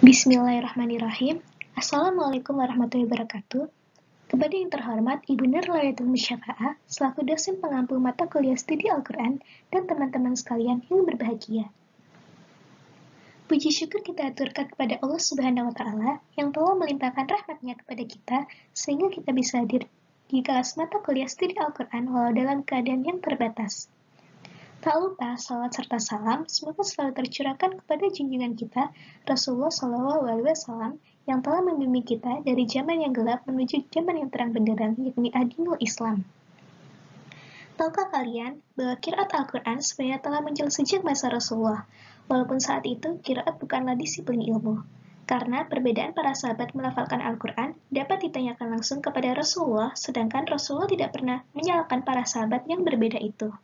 Bismillahirrahmanirrahim. Assalamualaikum warahmatullahi wabarakatuh. Kepada yang terhormat Ibu Nur Layatul Musyafa'ah, selaku dosen pengampu mata kuliah studi Al-Quran, dan teman-teman sekalian yang berbahagia. Puji syukur kita aturkan kepada Allah Subhanahu wa Ta'ala yang telah melimpahkan rahmat-Nya kepada kita, sehingga kita bisa hadir di kelas mata kuliah studi Al-Quran walau dalam keadaan yang terbatas. Tak lupa, salawat serta salam semoga selalu tercurahkan kepada junjungan kita, Rasulullah SAW, yang telah membimbing kita dari zaman yang gelap menuju zaman yang terang benderang, yakni Adinul Islam. Tahukah kalian bahwa qiraat Al-Quran sebenarnya telah muncul sejak masa Rasulullah, walaupun saat itu qiraat bukanlah disiplin ilmu. Karena perbedaan para sahabat melafalkan Al-Quran dapat ditanyakan langsung kepada Rasulullah, sedangkan Rasulullah tidak pernah menyalahkan para sahabat yang berbeda itu.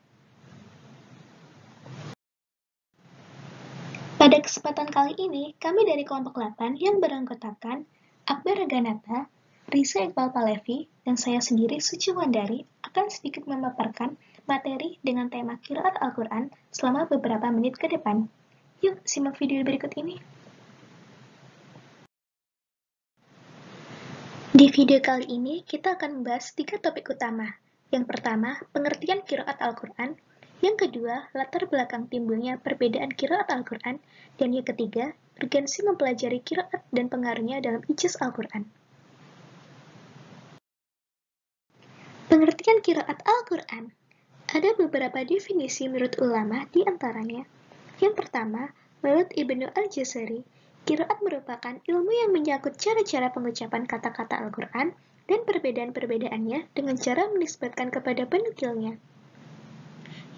Pada kesempatan kali ini, kami dari kelompok 8 yang beranggotakan Akbar Ganata, Risa Iqbal Palevi, dan saya sendiri Suci Wandari akan sedikit memaparkan materi dengan tema qiraat Al-Quran selama beberapa menit ke depan. Yuk, simak video berikut ini. Di video kali ini, kita akan membahas 3 topik utama. Yang pertama, pengertian qiraat Al-Quran. Yang kedua, latar belakang timbulnya perbedaan qiraat Al-Quran. Dan yang ketiga, urgensi mempelajari qiraat dan pengaruhnya dalam ijaz Al-Quran. Pengertian qiraat Al-Quran. Ada beberapa definisi menurut ulama di antaranya. Yang pertama, menurut Ibnu Al-Jazari, qiraat merupakan ilmu yang menyangkut cara-cara pengucapan kata-kata Al-Quran dan perbedaan-perbedaannya dengan cara menisbatkan kepada penukilnya.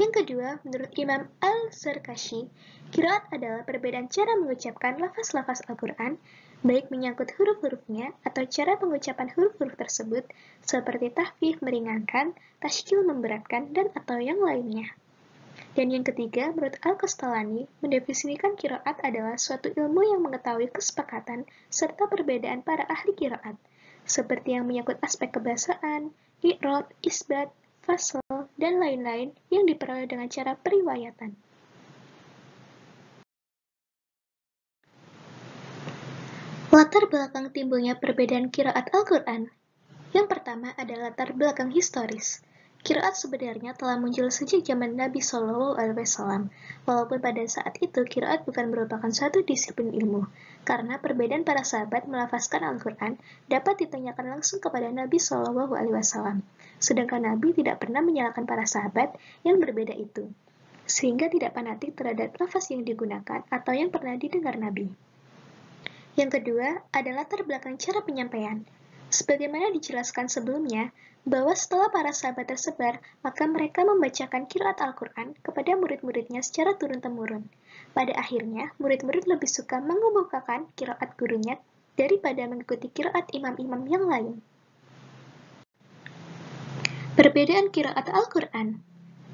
Yang kedua, menurut Imam Al-Zarkashi, qiraat adalah perbedaan cara mengucapkan lafaz-lafaz Al-Quran, baik menyangkut huruf-hurufnya atau cara pengucapan huruf-huruf tersebut, seperti tahfif meringankan, tasykil memberatkan, dan atau yang lainnya. Dan yang ketiga, menurut Al-Qastalani, mendefinisikan qiraat adalah suatu ilmu yang mengetahui kesepakatan serta perbedaan para ahli qiraat, seperti yang menyangkut aspek kebahasaan, i'rab, isbat, fasl, dan lain-lain yang diperoleh dengan cara periwayatan. Latar belakang timbulnya perbedaan qiraat Al-Quran. Yang pertama adalah latar belakang historis. Qiraat sebenarnya telah muncul sejak zaman Nabi SAW, walaupun pada saat itu qiraat bukan merupakan suatu disiplin ilmu, karena perbedaan para sahabat melafazkan Al-Quran dapat ditanyakan langsung kepada Nabi SAW, sedangkan Nabi tidak pernah menyalahkan para sahabat yang berbeda itu, sehingga tidak fanatik terhadap lafaz yang digunakan atau yang pernah didengar Nabi. Yang kedua adalah latar belakang cara penyampaian. Sebagaimana dijelaskan sebelumnya, bahwa setelah para sahabat tersebar, maka mereka membacakan qiraat Al-Quran kepada murid-muridnya secara turun-temurun. Pada akhirnya, murid-murid lebih suka mengemukakan qiraat gurunya daripada mengikuti qiraat imam-imam yang lain. Perbedaan qiraat Al-Quran.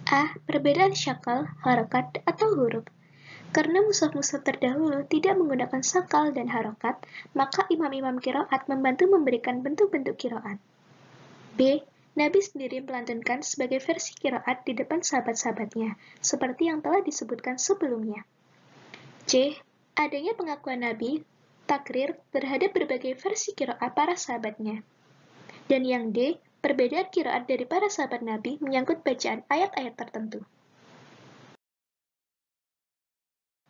A. Perbedaan syakal, harokat, atau huruf. Karena mushaf-mushaf terdahulu tidak menggunakan sakal dan harokat, maka imam-imam qiraat membantu memberikan bentuk-bentuk qiraat. B. Nabi sendiri melantunkan sebagai versi qiraat di depan sahabat-sahabatnya, seperti yang telah disebutkan sebelumnya. C. Adanya pengakuan Nabi, takrir terhadap berbagai versi qiraat para sahabatnya. Dan yang D. Perbedaan qiraat dari para sahabat Nabi menyangkut bacaan ayat-ayat tertentu.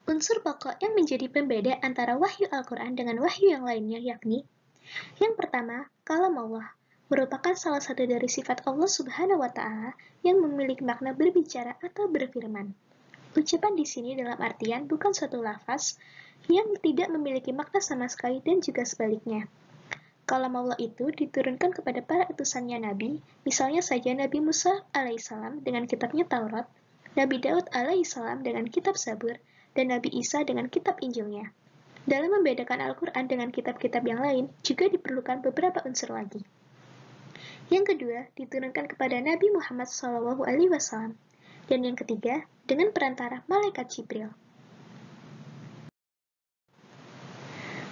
Unsur pokok yang menjadi pembeda antara wahyu Al-Quran dengan wahyu yang lainnya yakni yang pertama, kalam Allah merupakan salah satu dari sifat Allah Subhanahu wa Ta'ala yang memiliki makna berbicara atau berfirman. Ucapan di sini dalam artian bukan suatu lafaz yang tidak memiliki makna sama sekali dan juga sebaliknya. Kalam Allah itu diturunkan kepada para utusannya Nabi, misalnya saja Nabi Musa alaihissalam dengan kitabnya Taurat, Nabi Daud alaihissalam dengan kitab Zabur, dan Nabi Isa dengan kitab Injilnya. Dalam membedakan Al-Quran dengan kitab-kitab yang lain, juga diperlukan beberapa unsur lagi. Yang kedua, diturunkan kepada Nabi Muhammad SAW. Dan yang ketiga, dengan perantara malaikat Jibril.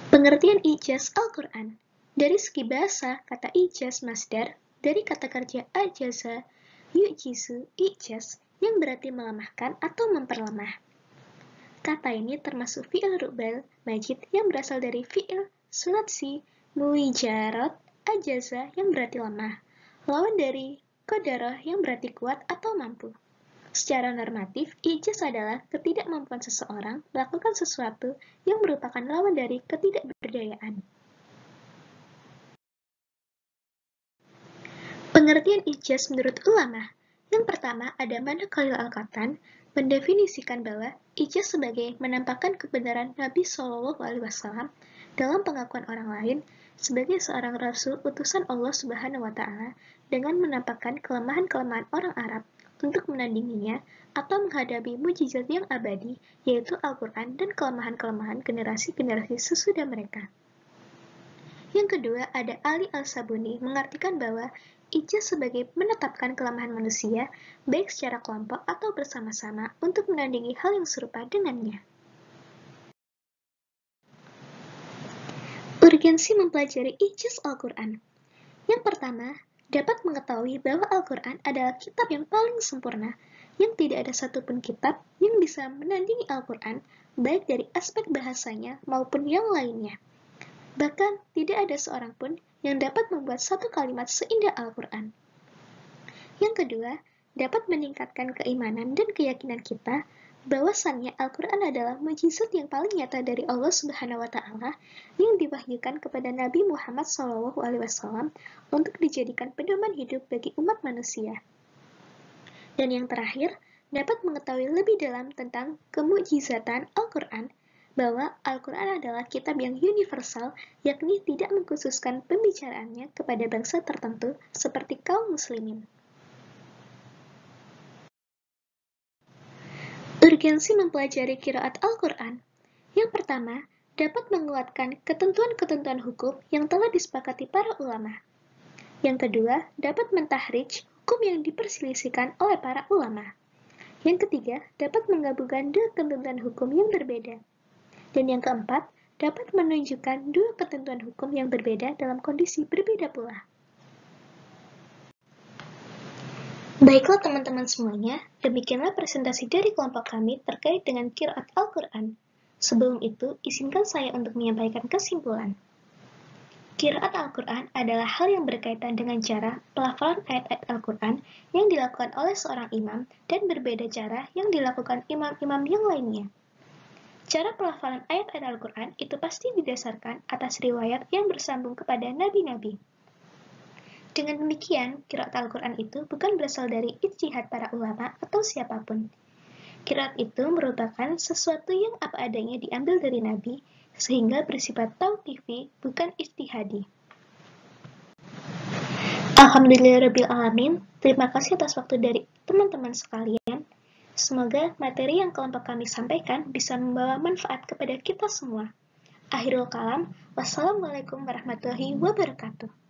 Pengertian ijaz Al-Quran. Dari segi bahasa, kata ijaz masdar, dari kata kerja ajaza, yu'jizu, ijaz, yang berarti melemahkan atau memperlemah. Kata ini termasuk fi'il ru'bal majid yang berasal dari fi'il sulatsi muijarot ajaza yang berarti lemah, lawan dari qadarah yang berarti kuat atau mampu. Secara normatif, ijaz adalah ketidakmampuan seseorang melakukan sesuatu yang merupakan lawan dari ketidakberdayaan. Pengertian ijaz menurut ulama. Yang pertama ada Mana Khalil Al-Qattan mendefinisikan bahwa ijaz sebagai menampakkan kebenaran Nabi Shallallahu Alaihi Wasallam dalam pengakuan orang lain sebagai seorang rasul utusan Allah Subhanahu wa Ta'ala dengan menampakkan kelemahan-kelemahan orang Arab untuk menandinginya atau menghadapi mujizat yang abadi, yaitu Al-Quran dan kelemahan-kelemahan generasi-generasi sesudah mereka. Yang kedua, ada Ali Al-Sabuni mengartikan bahwa ijaz sebagai menetapkan kelemahan manusia, baik secara kelompok atau bersama-sama, untuk menandingi hal yang serupa dengannya. Urgensi mempelajari ijaz Al-Quran. Yang pertama, dapat mengetahui bahwa Al-Quran adalah kitab yang paling sempurna, yang tidak ada satupun kitab yang bisa menandingi Al-Quran, baik dari aspek bahasanya maupun yang lainnya. Bahkan, tidak ada seorang pun yang dapat membuat satu kalimat seindah Al-Quran. Yang kedua, dapat meningkatkan keimanan dan keyakinan kita bahwasannya Al-Quran adalah mujizat yang paling nyata dari Allah Subhanahu wa Ta'ala yang diwahyukan kepada Nabi Muhammad SAW untuk dijadikan pedoman hidup bagi umat manusia. Dan yang terakhir, dapat mengetahui lebih dalam tentang kemujizatan Al-Quran, bahwa Al-Quran adalah kitab yang universal, yakni tidak mengkhususkan pembicaraannya kepada bangsa tertentu seperti kaum muslimin. Urgensi mempelajari qiraat Al-Quran. Yang pertama, dapat menguatkan ketentuan-ketentuan hukum yang telah disepakati para ulama. Yang kedua, dapat mentahrij hukum yang diperselisihkan oleh para ulama. Yang ketiga, dapat menggabungkan dua ketentuan hukum yang berbeda. Dan yang keempat, dapat menunjukkan dua ketentuan hukum yang berbeda dalam kondisi berbeda pula. Baiklah teman-teman semuanya, demikianlah presentasi dari kelompok kami terkait dengan qiraat Al-Quran. Sebelum itu, izinkan saya untuk menyampaikan kesimpulan. Qiraat Al-Quran adalah hal yang berkaitan dengan cara pelafalan ayat-ayat Al-Quran yang dilakukan oleh seorang imam dan berbeda cara yang dilakukan imam-imam yang lainnya. Cara pelafalan ayat-ayat Al-Quran itu pasti didasarkan atas riwayat yang bersambung kepada nabi-nabi. Dengan demikian, qiraat Al-Quran itu bukan berasal dari ijtihad para ulama atau siapapun. Qiraat itu merupakan sesuatu yang apa adanya diambil dari nabi, sehingga bersifat tauqifi, bukan ijtihadi. Alhamdulillahirrabbilalamin, terima kasih atas waktu dari teman-teman sekalian. Semoga materi yang kelompok kami sampaikan bisa membawa manfaat kepada kita semua. Akhirul kalam, wassalamualaikum warahmatullahi wabarakatuh.